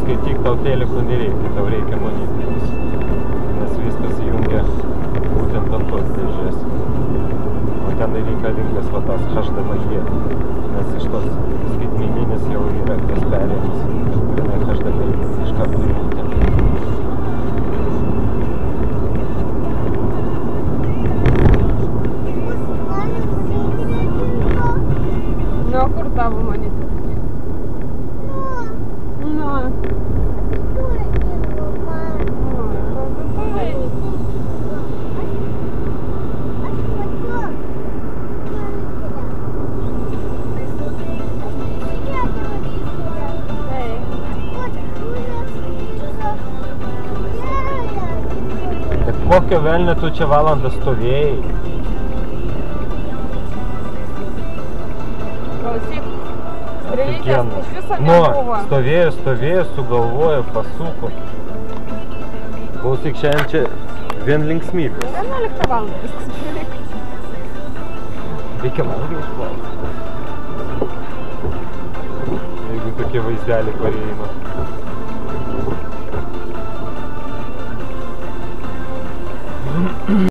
skaityk, tau teliko nereikia, tau reikia monitorius. Nes viskas įjungia būtent ant tos dėžės. O ten reikalingas va tas HDMI, nes iš tos skaitmeninis jau yra tas perėjimas. Grynai HDMI iš karto įjungia. Nu, kur tavo monitorius? Kokio velnio tu čia valandą stovėjai? Klausyk, strėlytės iš viso nebuvo. Stovėjo, sugalvojo, pasuko. Klausyk, šiandien čia vien linksmybės. 11 valandą viskas prireikia. Reikia langą išplauti. Jeigu tokie vaizdeliai pareina.